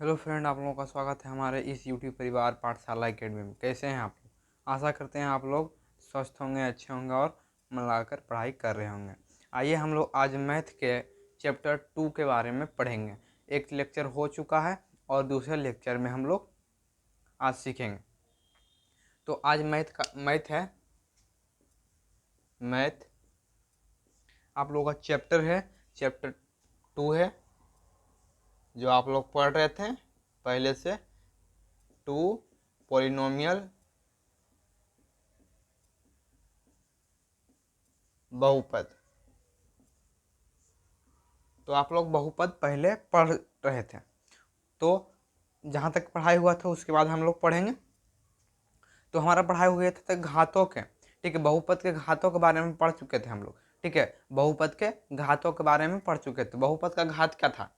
Hello friend, आप लोगों का स्वागत है हमारे इस यूट्यूब परिवार पाठशाला एकेडमी में। कैसे हैं आप लोग? आशा करते हैं आप लोग स्वस्थ होंगे, अच्छे होंगे और मन लगाकर पढ़ाई कर रहे होंगे। आइए हम लोग आज मैथ के चैप्टर 2 के बारे में पढ़ेंगे। एक लेक्चर हो चुका है और दूसरे लेक्चर में हम लोग आज सीखेंगे। तो आज मैथ है। मैथ आप लोगों का चैप्टर है, चैप्टर 2 है, जो आप लोग पढ़ रहे थे पहले से। 2 पॉलिनोमियल बहुपद। तो आप लोग बहुपद पहले पढ़ रहे थे, तो जहाँ तक पढ़ाई हुआ था उसके बाद हम लोग पढ़ेंगे। तो हमारा पढ़ाई हुए थे घातों के, ठीक है। बहुपद के घातों के बारे में पढ़ चुके थे हम लोग, ठीक है। बहुपद के घातों के बारे में पढ़ चुके थे। बहुपद का घात क्या था?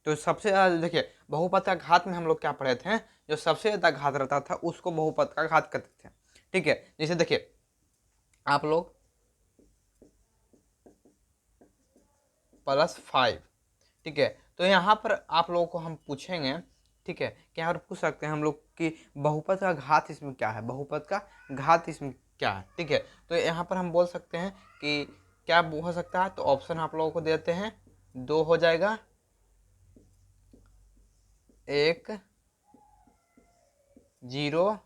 तो सबसे ज़्यादा देखिए, बहुपद का घात में हम लोग क्या पढ़े थे, जो सबसे ज़्यादा घात रहता था उसको बहुपद का घात कहते थे, ठीक है। जैसे देखिए आप लोग +5, ठीक है। तो यहाँ पर आप लोगों को हम पूछेंगे, ठीक है, कि यहाँ पर पूछ सकते हैं हम लोग कि बहुपद का घात इसमें क्या है, बहुपद का घात इसमें क्या है, ठीक है। तो यहाँ पर हम बोल सकते हैं कि क्या हो सकता है। तो ऑप्शन आप लोगों को देते हैं, 2 हो जाएगा, 1, 0,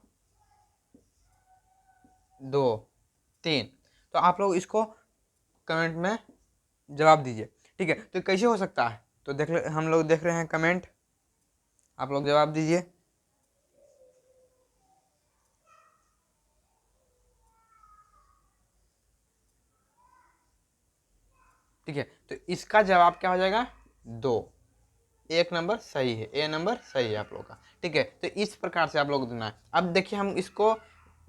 2, 3। तो आप लोग इसको कमेंट में जवाब दीजिए, ठीक है। तो कैसे हो सकता है? तो हम लोग देख रहे हैं कमेंट, आप लोग जवाब दीजिए। ठीक है, तो इसका जवाब क्या हो जाएगा? 2। एक नंबर सही है, ए नंबर सही है आप लोग का, ठीक है। तो इस प्रकार से आप लोग देना है। अब देखिए हम इसको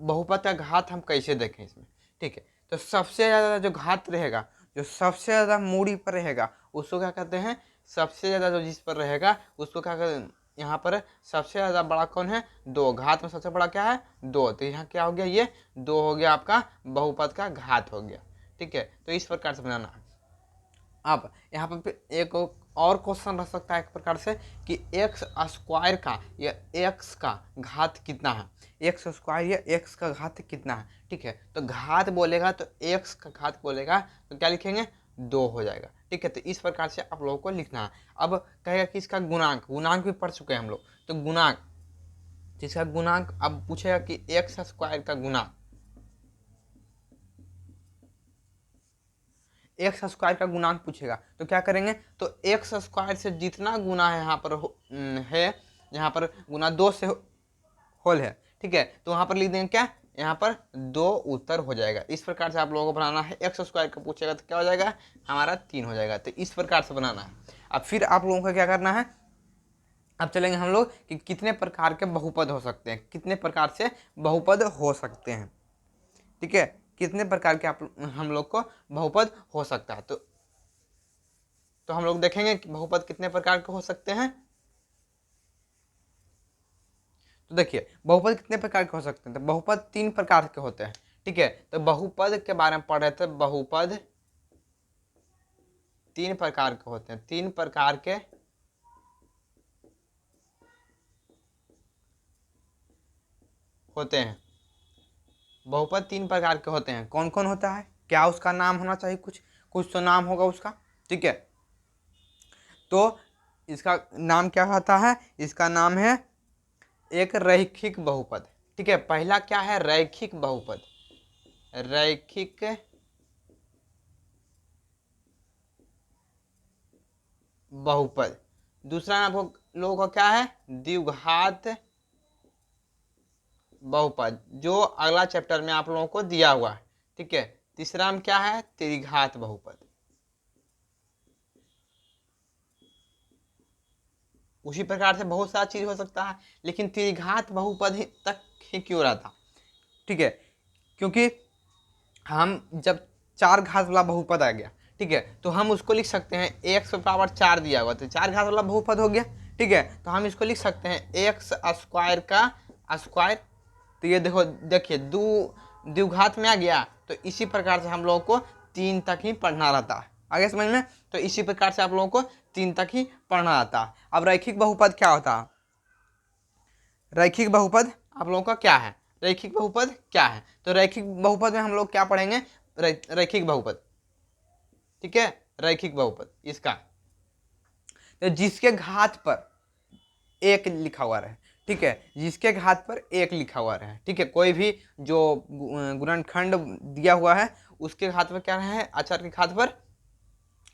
बहुपद का घात हम कैसे देखें इसमें, ठीक है। तो सबसे ज़्यादा जो घात रहेगा, जो सबसे ज़्यादा मूड़ी पर रहेगा, उसको क्या कहते हैं? सबसे ज़्यादा जो जिस पर रहेगा उसको क्या कहते हैं? यहाँ पर सबसे ज़्यादा बड़ा कौन है? 2। घात में सबसे बड़ा क्या है? 2। तो यहाँ क्या हो गया? ये 2 हो गया, आपका बहुपद का घात हो गया, ठीक है। तो इस प्रकार से बनाना है। अब यहाँ पर एक और क्वेश्चन रह सकता है एक प्रकार से कि एक्स स्क्वायर का या एक्स का घात कितना है, एक्स स्क्वायर या एक्स का घात कितना है, ठीक है। तो घात बोलेगा तो एक्स का घात बोलेगा तो क्या लिखेंगे? 2 हो जाएगा, ठीक है। तो इस प्रकार से आप लोगों को लिखना है। अब कहेगा कि इसका गुणांक, गुणांक भी पढ़ चुके हैं हम लोग। तो गुणांक, जिसका गुणांक अब पूछेगा कि एक्स स्क्वायर का गुणांक, एक्स स्क्वायर का गुणांक पूछेगा तो क्या करेंगे? तो एक्स स्क्वायर से जितना गुना है यहाँ पर है, यहाँ पर गुना 2 से होल है, ठीक है। तो वहाँ पर लिख देंगे क्या? यहाँ पर 2 उत्तर हो जाएगा। इस प्रकार से आप लोगों को बनाना है। एक्स स्क्वायर का पूछेगा तो क्या हो जाएगा? हमारा 3 हो जाएगा। तो इस प्रकार से बनाना है। अब फिर आप लोगों को क्या करना है? अब चलेंगे हम लोग कि कितने प्रकार के बहुपद हो सकते हैं, कितने प्रकार से बहुपद हो सकते हैं, ठीक है। कितने प्रकार के हम लोग को बहुपद हो सकता है। तो हम लोग देखेंगे कि बहुपद कितने प्रकार के हो सकते हैं। तो देखिए बहुपद कितने प्रकार के हो सकते हैं। तो बहुपद 3 प्रकार के होते हैं, ठीक है। तो बहुपद के बारे में पढ़ रहे थे। बहुपद 3 प्रकार के होते हैं, 3 प्रकार के होते हैं। बहुपद 3 प्रकार के होते हैं। कौन कौन होता है? क्या उसका नाम होना चाहिए? कुछ कुछ तो नाम होगा उसका, ठीक है। तो इसका नाम क्या होता है? इसका नाम है एक रैखिक बहुपद, ठीक है। पहला क्या है? रैखिक बहुपद, रैखिक बहुपद। दूसरा आप लोगों का क्या है? द्विघात बहुपद, जो अगला चैप्टर में आप लोगों को दिया हुआ है, ठीक है। तीसरा में क्या है? त्रिघात बहुपद। उसी प्रकार से बहुत सारा चीज हो सकता है, लेकिन त्रिघात बहुपद ही तक ही क्यों रहता, ठीक है। क्योंकि हम जब 4 घात वाला बहुपद आ गया, ठीक है, तो हम उसको लिख सकते हैं एक्स पावर 4 दिया हुआ, तो 4 घात वाला बहुपद हो गया, ठीक है। तो हम इसको लिख सकते हैं एक्स स्क्वायर का स्क्वायर। तो ये देखो, देखिए द्विघात में आ गया। तो इसी प्रकार से हम लोगों को 3 तक ही पढ़ना रहता है। आगे समझ में? तो इसी प्रकार से आप लोगों को 3 तक ही पढ़ना रहता है। अब रैखिक बहुपद क्या होता है? रैखिक बहुपद आप लोगों का क्या है, रैखिक बहुपद क्या है? तो रैखिक बहुपद में हम लोग क्या पढ़ेंगे, रैखिक बहुपद, ठीक है, रैखिक बहुपद इसका, तो जिसके घात पर एक लिखा हुआ रहे, ठीक है, जिसके घात पर एक लिखा हुआ रहे, ठीक है, कोई भी जो गुणनखंड दिया हुआ है उसके घात पर क्या रहे, अचर के घात पर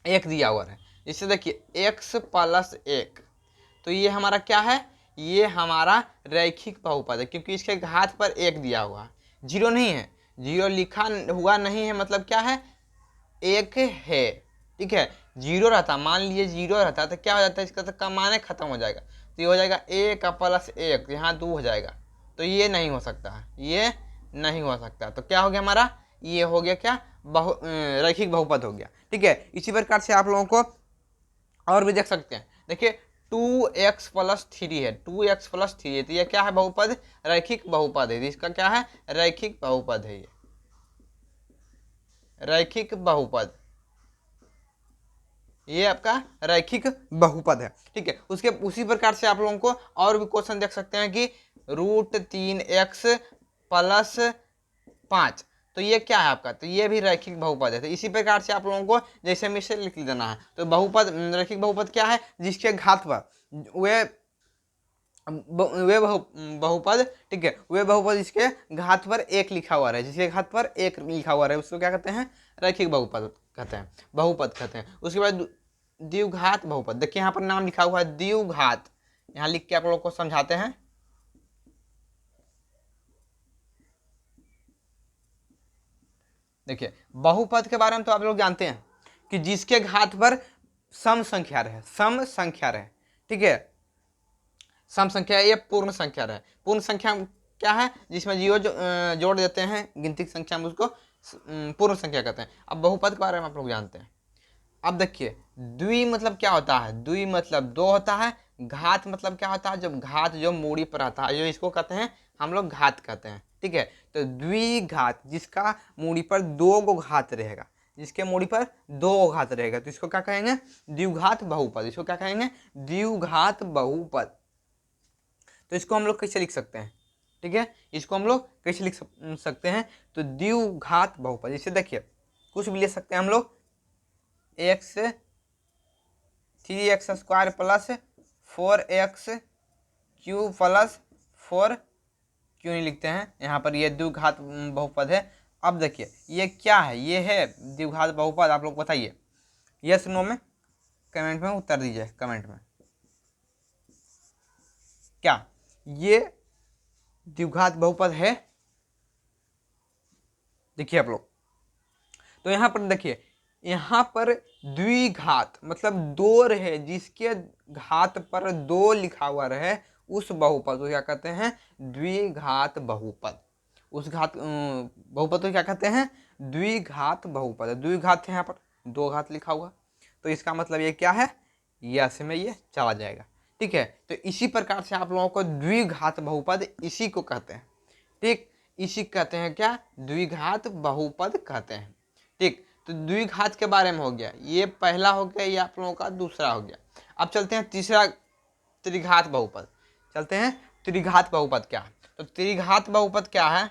एक दिया हुआ है। इससे देखिए x प्लस एक, तो ये हमारा क्या है, ये हमारा रैखिक बहुपद है, क्योंकि इसके घात पर एक दिया हुआ है, जीरो नहीं है, जीरो लिखा हुआ नहीं है, मतलब क्या है, एक है, ठीक है। जीरो रहता, मान लीजिए जीरो रहता तो क्या हो जाता है, इसका तो कमाने खत्म हो जाएगा, तो ये हो जाएगा एक प्लस एक, यहाँ दो हो जाएगा, तो ये नहीं हो सकता है, ये नहीं हो सकता, तो क्या हो गया हमारा, ये हो गया क्या, रैखिक बहुपद हो गया, ठीक है। इसी प्रकार से आप लोगों को और भी देख सकते हैं, देखिए 2x+3 है, 2x+3 है, तो ये क्या है, बहुपद, रैखिक बहुपद है, इसका क्या है, रैखिक बहुपद है, ये रैखिक बहुपद, ये आपका रैखिक बहुपद है, ठीक है। उसके उसी प्रकार से आप लोगों को और भी क्वेश्चन देख सकते हैं कि √3x+5, तो ये क्या है आपका, तो ये भी रैखिक बहुपद है। तो इसी प्रकार से आप लोगों को जैसे मिश्र लिख देना है, तो बहुपद, रैखिक बहुपद क्या है, जिसके घात पर वे बहुपद, ठीक है, वे बहुपद जिसके घात पर एक लिखा हुआ है, जिसके घात पर एक लिखा हुआ है उसको क्या कहते हैं, रैखिक बहुपद कहते हैं, बहुपद कहते हैं। उसके बाद द्विघात बहुपद, देखिए यहाँ पर नाम लिखा हुआ है द्विघात, यहाँ लिख के आप लोगों को समझाते हैं, देखिए बहुपद के बारे में तो आप लोग जानते हैं कि जिसके घात पर सम संख्या रहे, सम संख्या रहे, ठीक है, सम संख्या, ये पूर्ण संख्या रहे, पूर्ण संख्या क्या है, जिसमें जीरो जोड़ देते हैं गिनती की संख्या में, उसको पूर्ण संख्या कहते हैं। अब बहुपद के बारे में आप लोग जानते हैं। अब देखिए द्वि मतलब क्या होता है, द्वि मतलब दो होता है, घात मतलब क्या होता है, जब घात जो मूड़ी पर आता है, जो इसको कहते हैं हम लोग घात कहते हैं, ठीक है। तो द्विघात जिसका मूड़ी पर दो गो घात रहेगा, जिसके मूड़ी पर दो घात रहेगा, तो इसको क्या कहेंगे, द्विघात बहुपद, इसको क्या कहेंगे, द्विघात बहुपद। तो इसको हम लोग कैसे लिख सकते हैं, ठीक है, इसको हम लोग कैसे लिख सकते हैं, तो द्विघात बहुपद, इसे देखिए कुछ भी ले सकते हैं हम लोग, x 3x² plus 4x³ plus 4 क्यों नहीं लिखते हैं, यहाँ पर ये द्विघात बहुपद है। अब देखिए ये क्या है, ये है द्विघात बहुपद, आप लोग बताइए, यस नो में कमेंट में उत्तर दीजिए, कमेंट में, क्या ये द्विघात बहुपद है, देखिए आप लोग, तो यहाँ पर देखिए, यहाँ पर द्विघात मतलब दो रहे, जिसके घात पर दो लिखा हुआ रहे, उस बहुपद को क्या कहते हैं, द्विघात बहुपद, उस घात बहुपद को क्या कहते हैं, द्विघात बहुपद। द्विघात है, यहाँ पर दो घात लिखा हुआ, तो इसका मतलब ये क्या है, यस में ये चला जाएगा, ठीक है। तो इसी प्रकार से आप लोगों को द्विघात बहुपद इसी को कहते हैं, ठीक, इसी कहते हैं क्या, द्विघात बहुपद कहते हैं, ठीक। तो द्विघात के बारे में हो गया, ये पहला हो गया, ये आप लोगों का दूसरा हो गया। अब चलते हैं तीसरा, त्रिघात बहुपद, चलते हैं त्रिघात बहुपद क्या है। तो त्रिघात बहुपद क्या है,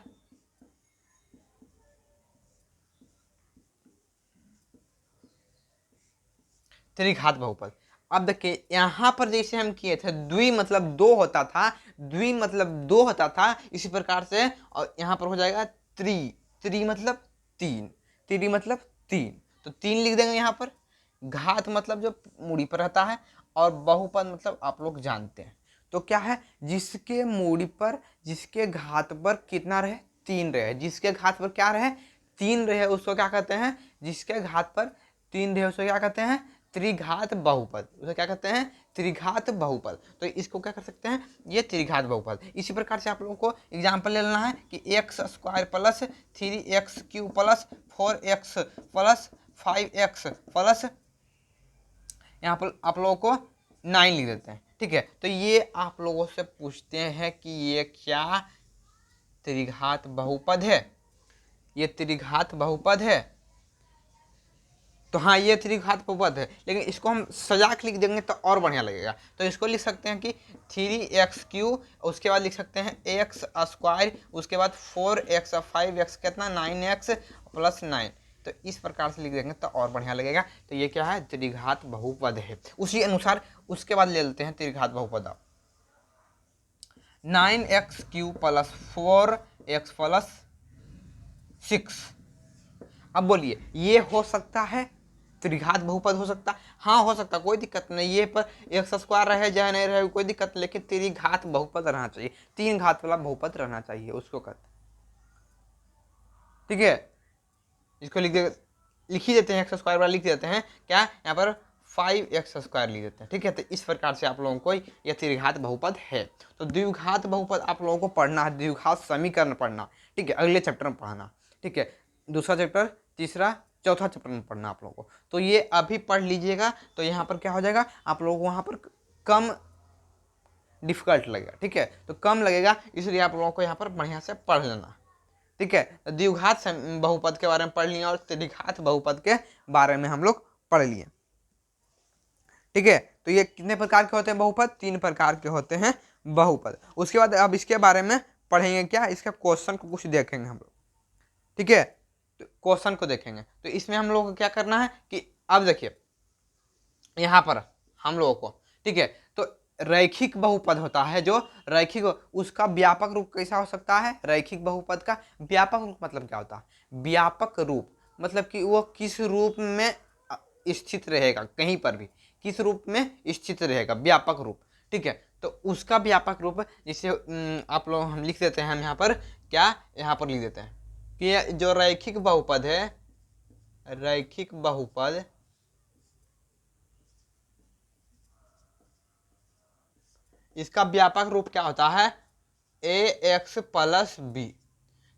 त्रिघात बहुपद, अब देखिए यहाँ पर जैसे हम किए थे, द्वि मतलब दो होता था, द्वि मतलब दो होता था, इसी प्रकार से और यहाँ पर हो जाएगा त्रि, त्रि मतलब तीन, त्रि मतलब तीन, तो तीन लिख देंगे यहाँ पर। घात मतलब जो मूड़ी पर रहता है, और बहुपद मतलब आप लोग जानते हैं, तो क्या है, जिसके मूड़ी पर, जिसके घात पर कितना रहे, तीन रहे, जिसके घात पर क्या रहे, तीन रहे, उसको क्या कहते हैं, जिसके घात पर तीन रहे उसको क्या कहते हैं, त्रिघात बहुपद, उसे क्या कहते हैं, त्रिघात बहुपद। तो इसको क्या कर सकते हैं, ये त्रिघात बहुपद। इसी प्रकार से आप लोगों को एग्जाम्पल ले लेना है कि x² plus 3x³ plus 4x plus 5x plus, यहाँ पर आप लोगों को 9 लिख देते हैं, ठीक है। तो ये आप लोगों से पूछते हैं कि ये क्या त्रिघात बहुपद है, ये त्रिघात बहुपद है, तो हाँ ये त्रिघात बहुपद है, लेकिन इसको हम सजा के लिख देंगे तो और बढ़िया लगेगा। तो इसको लिख सकते हैं कि 3x3, उसके बाद लिख सकते हैं एक्स स्क्वायर, उसके बाद 4x 5x कितना 9x प्लस 9। तो इस प्रकार से लिख देंगे तो और बढ़िया लगेगा। तो ये क्या है, त्रिघात बहुपद है। उसी अनुसार उसके बाद ले लेते हैं त्रिघात बहुपद। 9x³ plus 4x plus 6। अब बोलिए ये हो सकता है त्रिघात बहुपद हो सकता? हाँ हो सकता, कोई दिक्कत नहीं। ये पर एक्स स्क्वायर रहे चाहे नहीं रहे कोई दिक्कत नहीं, लेकिन त्रिघात बहुपद रहना चाहिए, 3 घात वाला बहुपद रहना चाहिए, उसको कहते हैं। ठीक है, इसको लिख ही देते हैं, एक्स स्क्वायर वाला लिख देते हैं, क्या यहाँ पर 5x² लिख देते हैं। ठीक है, तो इस प्रकार से आप लोगों को यह त्रिघात बहुपद है। तो द्विघात बहुपद आप लोगों को पढ़ना है, द्विघात समीकरण पढ़ना। ठीक है, अगले चैप्टर में पढ़ना। ठीक है, दूसरा चैप्टर, तीसरा, चौथा चैप्टर में पढ़ना आप लोगों को। तो ये अभी पढ़ लीजिएगा, तो यहाँ पर क्या हो जाएगा, आप लोगों को वहाँ पर कम डिफिकल्ट लगेगा। ठीक है, तो कम लगेगा, इसलिए आप लोगों को यहाँ पर बढ़िया से पढ़ लेना। ठीक है, तो द्विघात बहुपद के बारे में पढ़ लिया और त्रिघात बहुपद के बारे में हम लोग पढ़ लिए। ठीक है, तो ये कितने प्रकार के होते हैं बहुपद? 3 प्रकार के होते हैं बहुपद। उसके बाद अब इसके बारे में पढ़ेंगे क्या, इसके क्वेश्चन को कुछ देखेंगे हम लोग। ठीक है, तो क्वेश्चन को देखेंगे। तो इसमें हम लोग को क्या करना है कि अब देखिए यहाँ पर हम लोगों को, ठीक है, तो रैखिक बहुपद होता है जो रैखिक, उसका व्यापक रूप कैसा हो सकता है? रैखिक बहुपद का व्यापक रूप मतलब क्या होता है? व्यापक रूप मतलब कि वो किस रूप में स्थित रहेगा, कहीं पर भी किस रूप में स्थित रहेगा, व्यापक रूप। ठीक है, तो उसका व्यापक रूप जिसे आप लोग हम लिख देते हैं, हम यहाँ पर क्या, यहाँ पर लिख देते हैं कि जो रैखिक बहुपद है, रैखिक बहुपद इसका व्यापक रूप क्या होता है? ax plus b।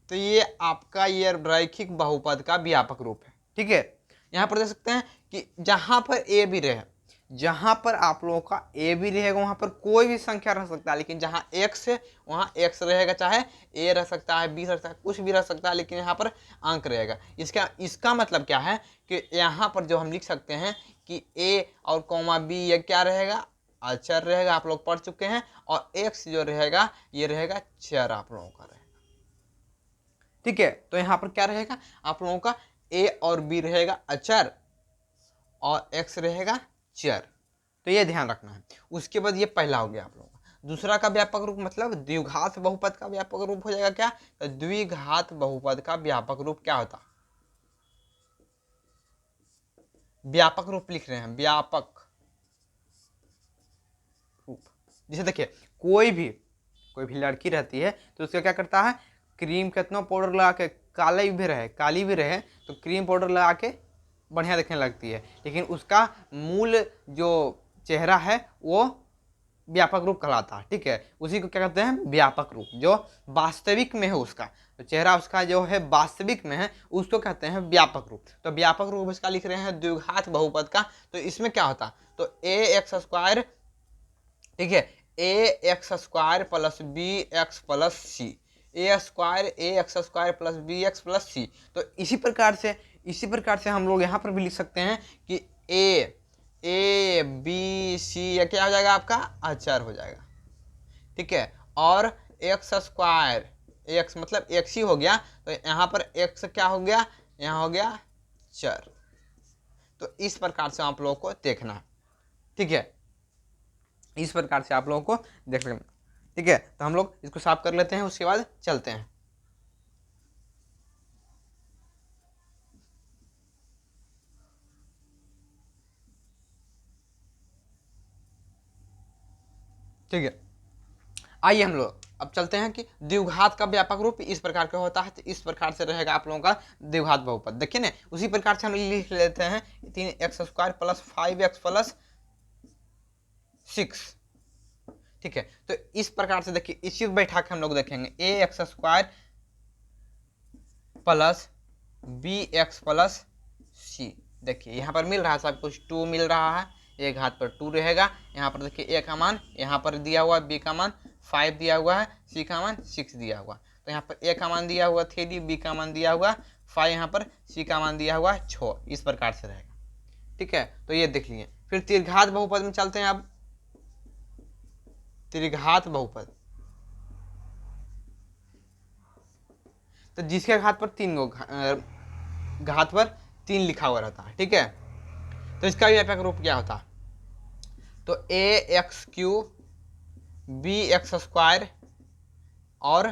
तो ये आपका ये रैखिक बहुपद का व्यापक रूप है। ठीक है, यहाँ पर देख सकते हैं कि जहां पर a भी रहे, जहां पर आप लोगों का a भी रहेगा वहां पर कोई भी संख्या रह सकता है, लेकिन जहां x है वहां x रहेगा, चाहे a रह सकता है, b रह सकता है, कुछ भी रह सकता है, लेकिन यहाँ पर अंक रहेगा। इसका मतलब क्या है कि यहाँ पर जो हम लिख सकते हैं कि a और कॉमा b ये क्या रहेगा, अचर रहेगा, आप लोग पढ़ चुके हैं। और x जो रहेगा ये रहेगा चर आप लोगों का रहेगा। ठीक है, तो यहाँ पर क्या रहेगा, आप लोगों का a और b रहेगा अचर और x रहेगा चर। तो ये ध्यान रखना है। उसके बाद ये पहला हो गया आप लोगों का। दूसरा का व्यापक रूप मतलब द्विघात बहुपद का व्यापक रूप हो जाएगा क्या? तो द्विघात बहुपद का व्यापक रूप क्या होता? व्यापक रूप लिख रहे हैं, व्यापक रूप। जैसे देखिए कोई भी लड़की रहती है तो उसका क्या करता है, क्रीम कितना पाउडर लगा के, काली भी रहे तो क्रीम पाउडर लगा के बढ़िया दिखने लगती है, लेकिन उसका मूल जो चेहरा है वो व्यापक रूप कहलाता है। ठीक है, उसी को क्या कहते हैं, व्यापक रूप। जो वास्तविक में है उसका, तो चेहरा उसका जो है वास्तविक में है उसको कहते हैं व्यापक रूप। तो व्यापक रूप इसका लिख रहे हैं द्विघात बहुपद का। तो इसमें क्या होता, तो ax², ठीक है, ax² प्लस bx प्लस सी, ax² प्लस bx प्लस सी। तो इसी प्रकार से हम लोग यहाँ पर भी लिख सकते हैं कि a b c या क्या हो जाएगा, आपका अचर हो जाएगा। ठीक है, और x² x मतलब x ही हो गया, तो यहाँ पर x क्या हो गया, यहाँ हो गया चर। तो इस प्रकार से आप लोगों को देखना है। ठीक है, इस प्रकार से आप लोगों को देख सकते हैं। ठीक है, तो हम लोग इसको साफ कर लेते हैं, उसके बाद चलते हैं। ठीक है, आइए हम लोग अब चलते हैं कि द्विघात का व्यापक रूप इस प्रकार का होता है। तो इस प्रकार से रहेगा आप लोगों का द्विघात बहुपद। देखिए ना, उसी प्रकार से हम लिख लेते हैं 3x² प्लस 5x प्लस 6। ठीक है, तो इस प्रकार से देखिए, इसी बैठा के हम लोग देखेंगे ax² plus bx plus c। देखिए यहाँ पर मिल रहा है सब कुछ, 2 मिल रहा है, एक घात पर 2 रहेगा। यहाँ पर देखिए a का मान यहाँ पर दिया हुआ, b का मान 5 दिया हुआ है, c का मान 6 दिया हुआ। तो यहाँ पर a का मान दिया हुआ 3, b का मान दिया हुआ 5, यहाँ पर c का मान दिया हुआ 6। इस प्रकार से रहेगा। ठीक है, तो ये देख लिए। फिर त्रिघात बहुपद में चलते हैं। अब त्रिघात बहुपद, तो जिसके घात पर तीन घात पर तीन लिखा हुआ रहता है, ठीक है, तो इसका व्यापक रूप क्या होता है? तो A X cube B X square और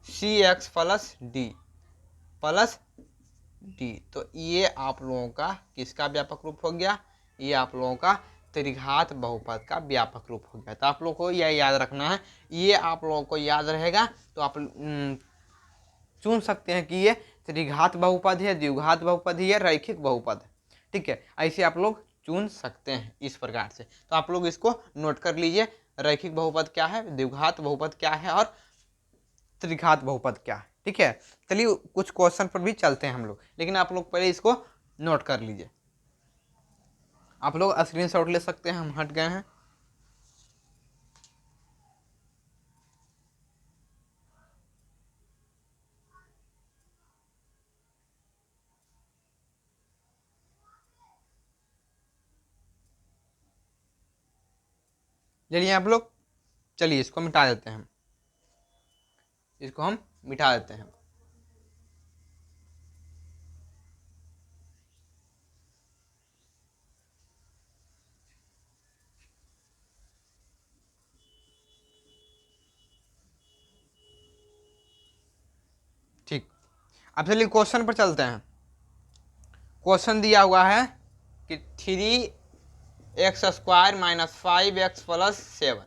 सी एक्स प्लस डी तो ये आप लोगों का किसका व्यापक रूप हो गया? ये आप लोगों का त्रिघात बहुपद का व्यापक रूप हो गया। तो आप लोगों को यह याद रखना है, ये आप लोगों को याद रहेगा तो आप चुन सकते हैं कि ये त्रिघात बहुपद है, द्विघात बहुपद है या रैखिक बहुपद है, ठीक है। ऐसे आप लोग चुन सकते हैं इस प्रकार से। तो आप लोग इसको नोट कर लीजिए, रैखिक बहुपद क्या है, द्विघात बहुपद क्या है और त्रिघात बहुपद क्या है, ठीक है। चलिए कुछ क्वेश्चन पर भी चलते हैं हम लोग, लेकिन आप लोग पहले इसको नोट कर लीजिए। आप लोग स्क्रीनशॉट ले सकते हैं, हम हट गए हैं। चलिए आप लोग, चलिए इसको मिटा देते हैं हम, इसको हम मिटा देते हैं। ठीक, अब चलिए क्वेश्चन पर चलते हैं। क्वेश्चन दिया हुआ है कि 3x² माइनस 5x प्लस 7,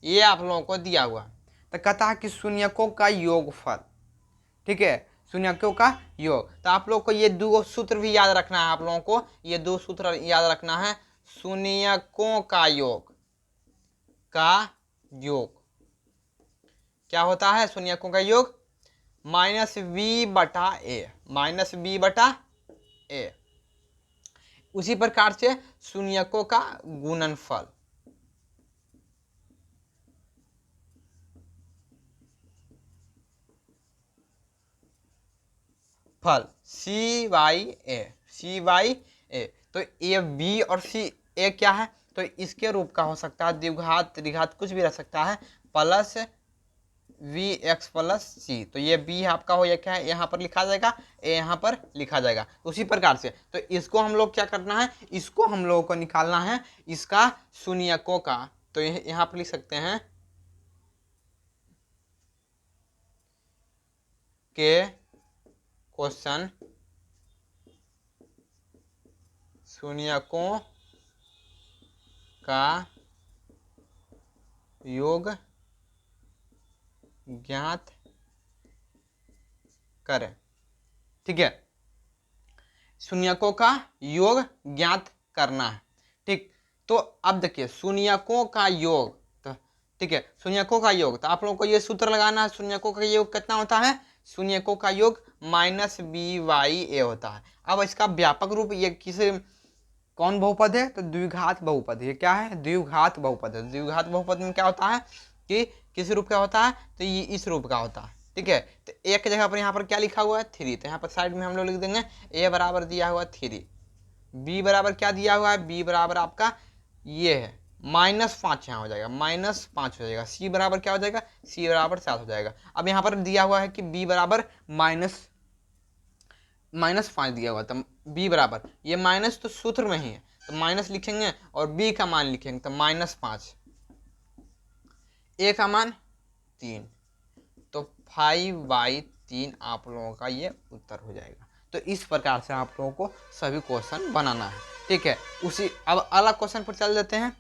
ये आप लोगों को दिया हुआ है। तो कहता है कि शून्यकों का योगफल, ठीक है, शून्यकों का योग। तो आप लोग को ये दो सूत्र भी याद रखना है, आप लोगों को ये दो सूत्र याद रखना है। शून्यकों का योग क्या होता है? शून्यकों का योग -b/a। उसी प्रकार से शून्यकों का गुणनफल, c/a। तो ए बी और सी ए क्या है? तो इसके रूप का हो सकता है, द्विघात त्रिघात कुछ भी रह सकता है, प्लस वी एक्स प्लस सी। तो ये बी आपका हो, ये क्या है, यहाँ पर लिखा जाएगा, ए यहाँ पर लिखा जाएगा। तो उसी प्रकार से तो इसको हम लोग क्या करना है, इसको हम लोगों को निकालना है इसका शून्यकों का। तो यहाँ पर लिख सकते हैं के क्वेश्चन शून्यकों का योग ज्ञात करें, ठीक है। शून्यकों का योग ज्ञात करना है, ठीक। तो अब देखिए शून्यकों का योग, तो ठीक है, शून्यकों का योग, तो आप लोगों को ये सूत्र लगाना है। शून्यकों का योग कितना होता है? शून्यकों का योग -b/a होता है। अब इसका व्यापक रूप ये किस कौन बहुपद है? तो द्विघात बहुपद। ये क्या है? द्विघात बहुपद है। द्विघात बहुपद में क्या होता है कि किस रूप का होता है? तो ये इस रूप का होता है, ठीक है। तो एक की जगह पर यहाँ पर क्या लिखा हुआ है? 3। तो यहाँ पर साइड में हम लोग लिख देंगे a बराबर दिया हुआ 3, b बराबर क्या दिया हुआ है? b बराबर आपका ये है -5, यहाँ हो जाएगा -5 हो जाएगा। c बराबर क्या हो जाएगा? c बराबर 7 हो जाएगा। अब यहाँ पर दिया हुआ है कि b बराबर -5 दिया हुआ, तो b बराबर ये माइनस तो सूत्र में ही है, तो माइनस लिखेंगे और b का मान लिखेंगे, तो -5, a का मान 3, तो 5/3 आप लोगों का ये उत्तर हो जाएगा। तो इस प्रकार से आप लोगों को सभी क्वेश्चन बनाना है, ठीक है। उसी अब अगला क्वेश्चन पर चल देते हैं।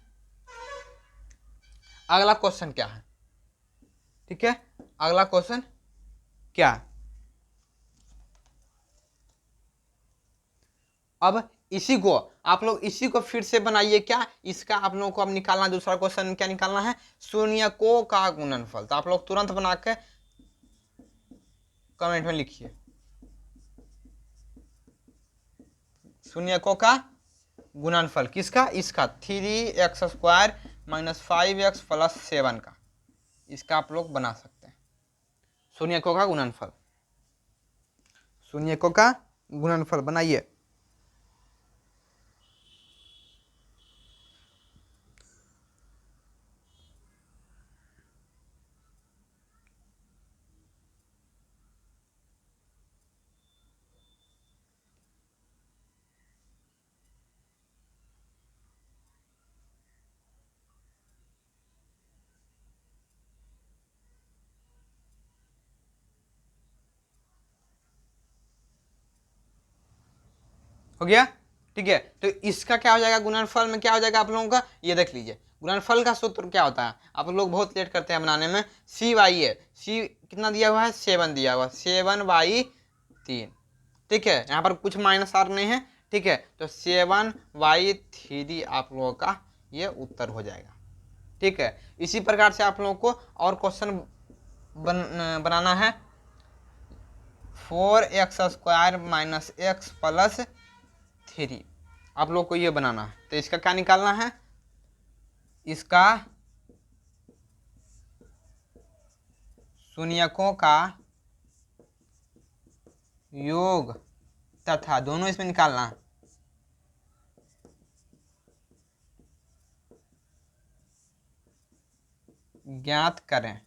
अगला क्वेश्चन क्या है? ठीक है, अगला क्वेश्चन क्या है? अब इसी को आप लोग इसी को फिर से बनाइए। क्या इसका आप लोगों को अब निकालना, दूसरा क्वेश्चन क्या निकालना है? शून्यकों का गुणनफल। तो आप लोग तुरंत बना के कमेंट में लिखिए, शून्यकों का गुणनफल किसका? इसका 3x² माइनस 5x प्लस 7 का, इसका आप लोग बना सकते हैं शून्यकों का गुणनफल। शून्यकों का गुणनफल बनाइए। हो गया। ठीक है, तो इसका क्या हो जाएगा, गुणनफल में क्या हो जाएगा आप लोगों का, ये देख लीजिए गुणनफल का सूत्र क्या होता है, आप लोग बहुत लेट करते हैं बनाने में। सी वाई है, सी कितना दिया हुआ है 7 दिया हुआ, 7/3। ठीक है, यहाँ पर कुछ माइनस आर नहीं है। ठीक है, तो 7/3 आप लोगों का ये उत्तर हो जाएगा। ठीक है, इसी प्रकार से आप लोगों को और क्वेश्चन बनाना है। 4x² - x + 3 आप लोग को ये बनाना है। तो इसका क्या निकालना है, इसका शून्यकों का योग तथा दोनों इसमें निकालना है। ज्ञात करें,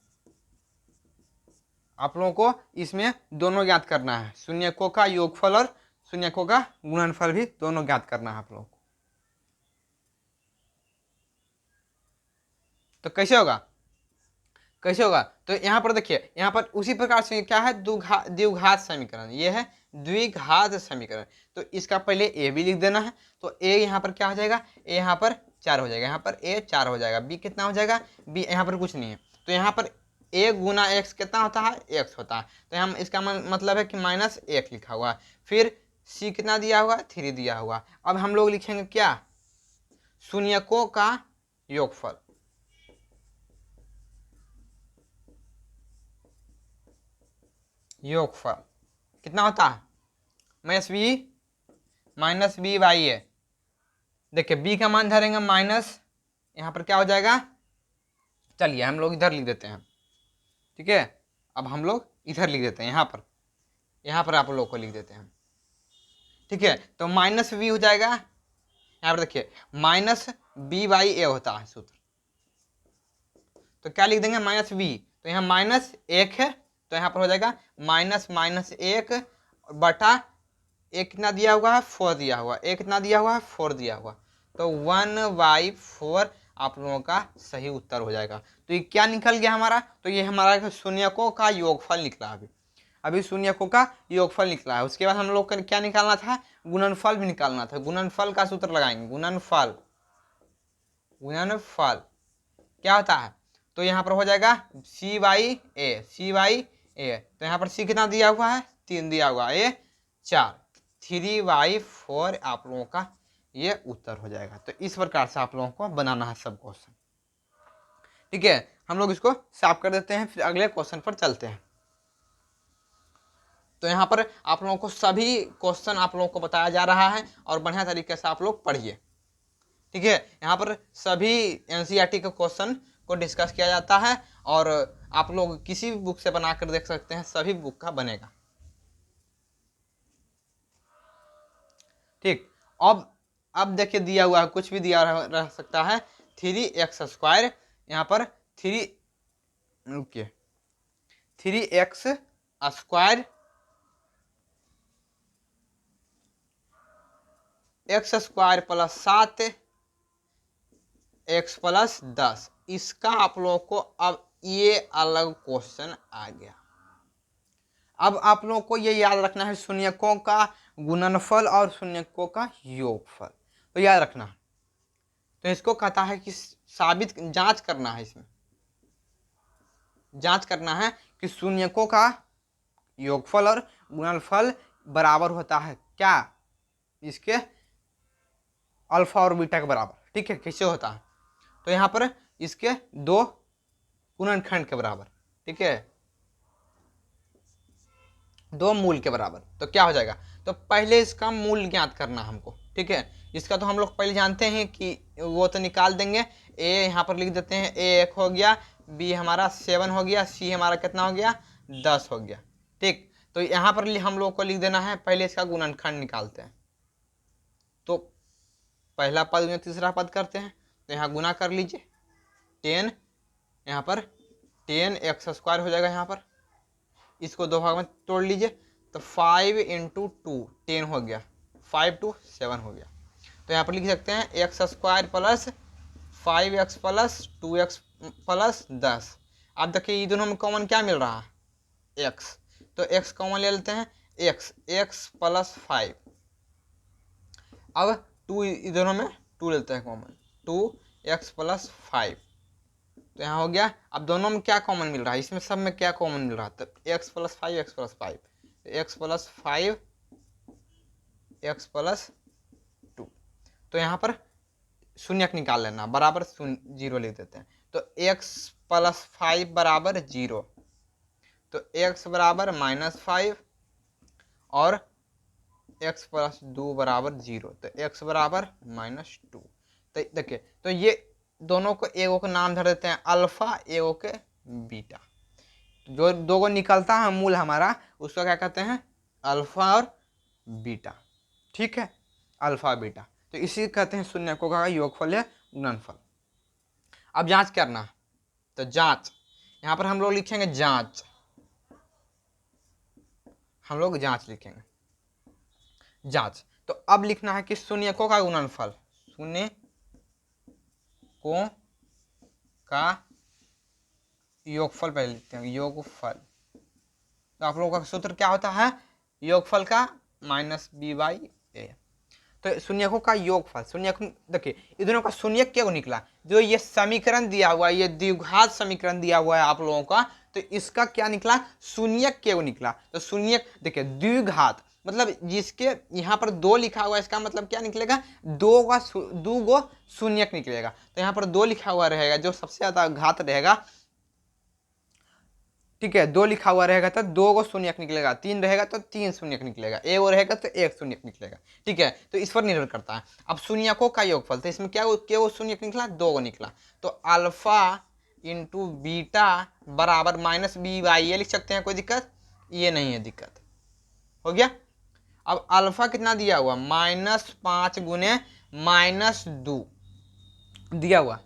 आप लोगों को इसमें दोनों ज्ञात करना है, शून्यकों का योगफल और शून्यकों का गुणनफल भी दोनों ज्ञात करना है आप लोगों को। तो कैसे होगा, कैसे होगा, तो यहाँ पर देखिए, यहाँ पर उसी प्रकार से क्या है, द्विघात समीकरण, ये है द्विघात समीकरण। तो इसका पहले ए भी लिख देना है। तो ए यहाँ पर क्या हो जाएगा, ए यहाँ पर 4 हो जाएगा, यहाँ पर ए 4 हो जाएगा, बी कितना हो जाएगा, बी यहाँ पर कुछ नहीं है। तो यहाँ पर ए गुना एक्स कितना होता है, एक्स होता है। तो हम इसका मतलब है कि -1 लिखा हुआ है। फिर सी कितना दिया हुआ है, 3 दिया हुआ। अब हम लोग लिखेंगे क्या, शून्यकों का योगफल। योगफल कितना होता है, -b/a। देखिए b का मान धरेंगे माइनस, यहाँ पर क्या हो जाएगा, चलिए हम लोग इधर लिख देते हैं। ठीक है, अब हम लोग इधर लिख देते हैं, यहाँ पर आप लोग को लिख देते हैं। ठीक है, तो -b हो जाएगा, यहाँ पर देखिए -b/a होता है सूत्र। तो क्या लिख देंगे, -b, तो यहाँ -1 है, तो यहाँ पर हो जाएगा -1 बटा एक कितना दिया हुआ है, 4 दिया हुआ, एक कितना दिया हुआ है, 4 दिया हुआ। तो 1/4 आप लोगों का सही उत्तर हो जाएगा। तो ये क्या निकल गया हमारा, तो ये हमारा शून्यकों का योगफल निकला। अभी शून्यकों का योगफल निकला है। उसके बाद हम लोग को क्या निकालना था, गुणनफल भी निकालना था। गुणनफल का सूत्र लगाएंगे, गुणनफल, गुणनफल क्या होता है, तो यहाँ पर हो जाएगा c/a, c/a। तो यहाँ पर c कितना दिया हुआ है, 3 दिया हुआ, a 4, 3/4 आप लोगों का ये उत्तर हो जाएगा। तो इस प्रकार से आप लोगों को बनाना है सब क्वेश्चन। ठीक है, हम लोग इसको साफ कर देते हैं, फिर अगले क्वेश्चन पर चलते हैं। तो यहाँ पर आप लोगों को सभी क्वेश्चन आप लोगों को बताया जा रहा है और बढ़िया तरीके से आप लोग पढ़िए। ठीक है, यहाँ पर सभी एनसीईआरटी के क्वेश्चन को डिस्कस किया जाता है और आप लोग किसी भी बुक से बनाकर देख सकते हैं, सभी बुक का बनेगा। ठीक, अब देखिए दिया हुआ है, कुछ भी दिया रह सकता है, 3x², यहाँ पर 3x² x² + 7 x + 10। इसका आप लोगों को अब ये अलग क्वेश्चन आ गया। अब आप लोगों को ये याद रखना है, शून्यकों का गुणनफल और शून्यकों का योगफल, तो याद रखना। तो इसको कहता है कि साबित, जांच करना है, इसमें जांच करना है कि शून्यकों का योगफल और गुणनफल बराबर होता है क्या, इसके अल्फा और बीटा के बराबर। ठीक है, कैसे होता है, तो यहाँ पर इसके 2 गुणनखंड के बराबर। ठीक है, 2 मूल के बराबर। तो क्या हो जाएगा, तो पहले इसका मूल ज्ञात करना हमको। ठीक है, इसका तो हम लोग पहले जानते हैं कि वो तो निकाल देंगे। ए यहाँ पर लिख देते हैं, ए 1 हो गया, बी हमारा 7 हो गया, सी हमारा कितना हो गया, 10 हो गया। ठीक, तो यहाँ पर हम लोग को लिख देना है, पहले इसका गुणनखंड निकालते हैं। तो पहला पद में तीसरा पद करते हैं, तो यहाँ गुना कर लीजिए, 10, यहाँ पर 10x² हो जाएगा। यहाँ पर इसको 2 भाग में तोड़ लीजिए, तो 5 × 2 10 हो गया, 5 to 7 हो गया। तो यहाँ पर लिख सकते हैं x² + 5x + 2x + 10। अब देखिए ये दोनों में कॉमन क्या मिल रहा है, x, तो x कॉमन ले लेते हैं, x + 5, अब 2 दोनों में 2 लेते हैं कॉमन, 2x + 5, तो यहाँ हो गया। अब दोनों में क्या कॉमन मिल रहा है, इसमें सब में क्या कॉमन मिल रहा है, तो x + 5 x + 5, x + 5 x + 2, तो यहाँ पर शून्यक निकाल लेना, बराबर 0 लिख देते हैं। तो x + 5 बराबर 0, तो x बराबर -5 और x + 2 बराबर 0, तो x बराबर -2। तो देखिए, तो ये दोनों को एगो का नाम धर देते हैं अल्फा, एगो के बीटा। जो दो को निकलता है मूल हमारा, उसको क्या कहते हैं, अल्फा और बीटा। ठीक है, अल्फा बीटा, तो इसी कहते हैं शून्यकों का योगफल या गुणनफल। अब जांच करना, तो जांच यहाँ पर हम लोग लिखेंगे जांच, हम लोग जांच लिखेंगे जांच। तो अब लिखना है कि शून्यकों का गुणनफल, शून्यकों का योगफल पहले लिखते हैं, योगफल। तो आप लोगों का सूत्र क्या होता है, योगफल का -b/a। तो शून्यकों का योगफल, शून्यक देखिए इन दोनों का शून्यक क्या निकला, जो ये समीकरण दिया हुआ है, ये द्विघात समीकरण दिया हुआ है आप लोगों का, तो इसका क्या निकला, शून्यक क्या निकला। तो शून्यक देखिए द्विघात मतलब जिसके यहाँ पर 2 लिखा हुआ है, इसका मतलब क्या निकलेगा, 2 गो शून्यक निकलेगा। तो यहाँ पर 2 लिखा हुआ रहेगा, जो सबसे ज्यादा घात रहेगा, ठीक है, 2 लिखा हुआ रहेगा तो 2 को शून्यक निकलेगा, 3 रहेगा तो 3 शून्यक निकलेगा, 1 रहेगा तो 1 शून्यक निकलेगा। ठीक है, तो इस पर निर्भर करता है। अब शून्यकों का योगफल, तो इसमें क्या वो शून्यक निकला, 2 को निकला, तो अल्फा इंटू बीटा बराबर -b/a लिख सकते हैं, कोई दिक्कत ये नहीं है, दिक्कत हो गया। अब अल्फा कितना दिया हुआ, -5 गुने -2 दिया हुआ।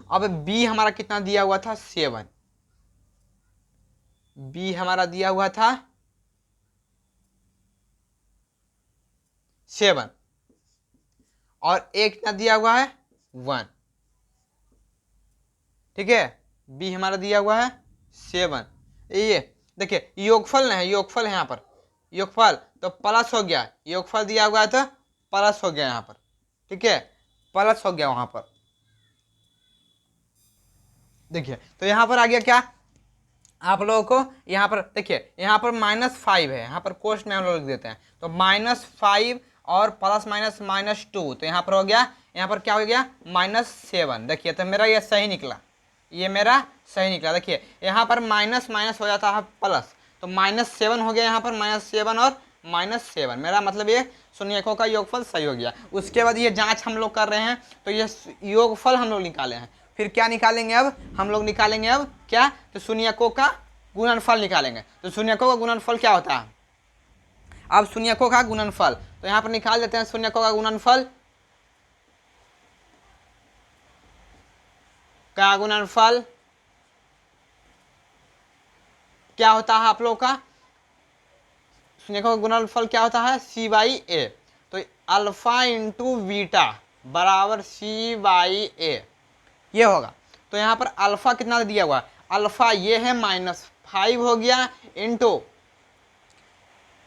अब b हमारा कितना दिया हुआ था, 7, b हमारा दिया हुआ था 7 और a कितना दिया हुआ है, 1। ठीक है, b हमारा दिया हुआ है 7। ये देखिए योगफल नहीं है, योगफल है यहाँ पर, योगफल तो प्लस हो गया, योगफल दिया हुआ है तो प्लस हो गया यहाँ पर। ठीक है, प्लस हो गया वहां पर। देखिए तो यहाँ पर आ गया क्या, आप लोगों को यहाँ पर देखिए, यहाँ पर -5 है, यहाँ पर कोष्ट में हम लोग लिख देते हैं, तो -5 और प्लस -2, तो यहाँ पर हो गया, यहाँ पर क्या हो गया, -7। देखिए तो मेरा ये सही निकला, ये मेरा सही निकला। देखिए यहाँ पर माइनस माइनस हो जाता है प्लस, तो -7 हो गया, यहाँ पर -7 और -7, मेरा मतलब ये शून्यकों का योगफल सही हो गया। उसके बाद ये जांच हम लोग कर रहे हैं, तो ये योगफल हम लोग निकाले हैं। फिर क्या निकालेंगे, अब हम लोग निकालेंगे अब क्या, तो शून्यकों का गुणनफल निकालेंगे। तो शून्यकों का गुणनफल क्या होता है, अब शून्यकों का गुणनफल, तो यहाँ पर निकाल देते हैं शून्यकों का गुणनफल, का गुणनफल क्या होता है आप लोग का, शून्यकों का गुणनफल क्या होता है, c/a। तो अल्फा इंटू बीटा बराबर c/a ये होगा। तो यहाँ पर अल्फा कितना दिया हुआ है, अल्फा ये है -5 हो गया, इंटू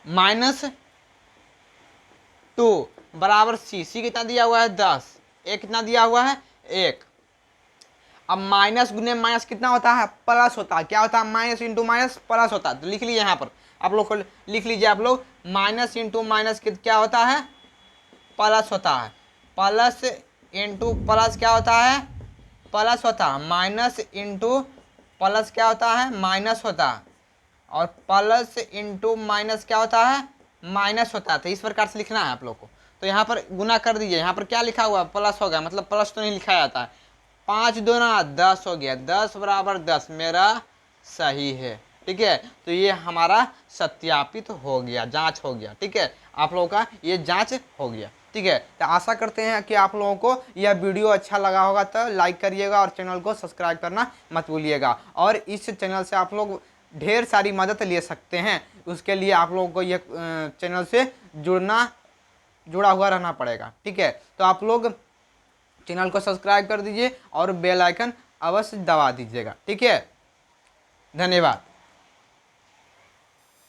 -2 बराबर सी कितना दिया हुआ है, 10, ए कितना दिया हुआ है, 1। अब माइनस गुने माइनस कितना होता है, प्लस होता है, क्या होता है, माइनस इंटू माइनस प्लस होता है। तो लिख लीजिए यहाँ पर, आप लोग को लिख लीजिए, आप लोग माइनस इंटू माइनस क्या होता है, प्लस होता है, प्लस इंटू प्लस क्या होता है, प्लस होता है, माइनस इंटू प्लस क्या होता है, माइनस होता है, और प्लस इंटू माइनस क्या होता है, माइनस होता है। तो इस प्रकार से लिखना है आप लोग को। तो यहाँ पर गुना कर दीजिए, यहाँ पर क्या लिखा हुआ है, प्लस हो गया, मतलब प्लस तो नहीं लिखा जाता है, 5 दूना 10 हो गया, 10 बराबर 10 मेरा सही है। ठीक है, तो ये हमारा सत्यापित हो गया, जांच हो गया। ठीक है, आप लोगों का ये जांच हो गया। ठीक है, तो आशा करते हैं कि आप लोगों को यह वीडियो अच्छा लगा होगा, तो लाइक करिएगा और चैनल को सब्सक्राइब करना मत भूलिएगा। और इस चैनल से आप लोग ढेर सारी मदद ले सकते हैं, उसके लिए आप लोगों को यह चैनल से जुड़ा हुआ रहना पड़ेगा। ठीक है, तो आप लोग चैनल को सब्सक्राइब कर दीजिए और बेल आइकन अवश्य दबा दीजिएगा। ठीक है, धन्यवाद।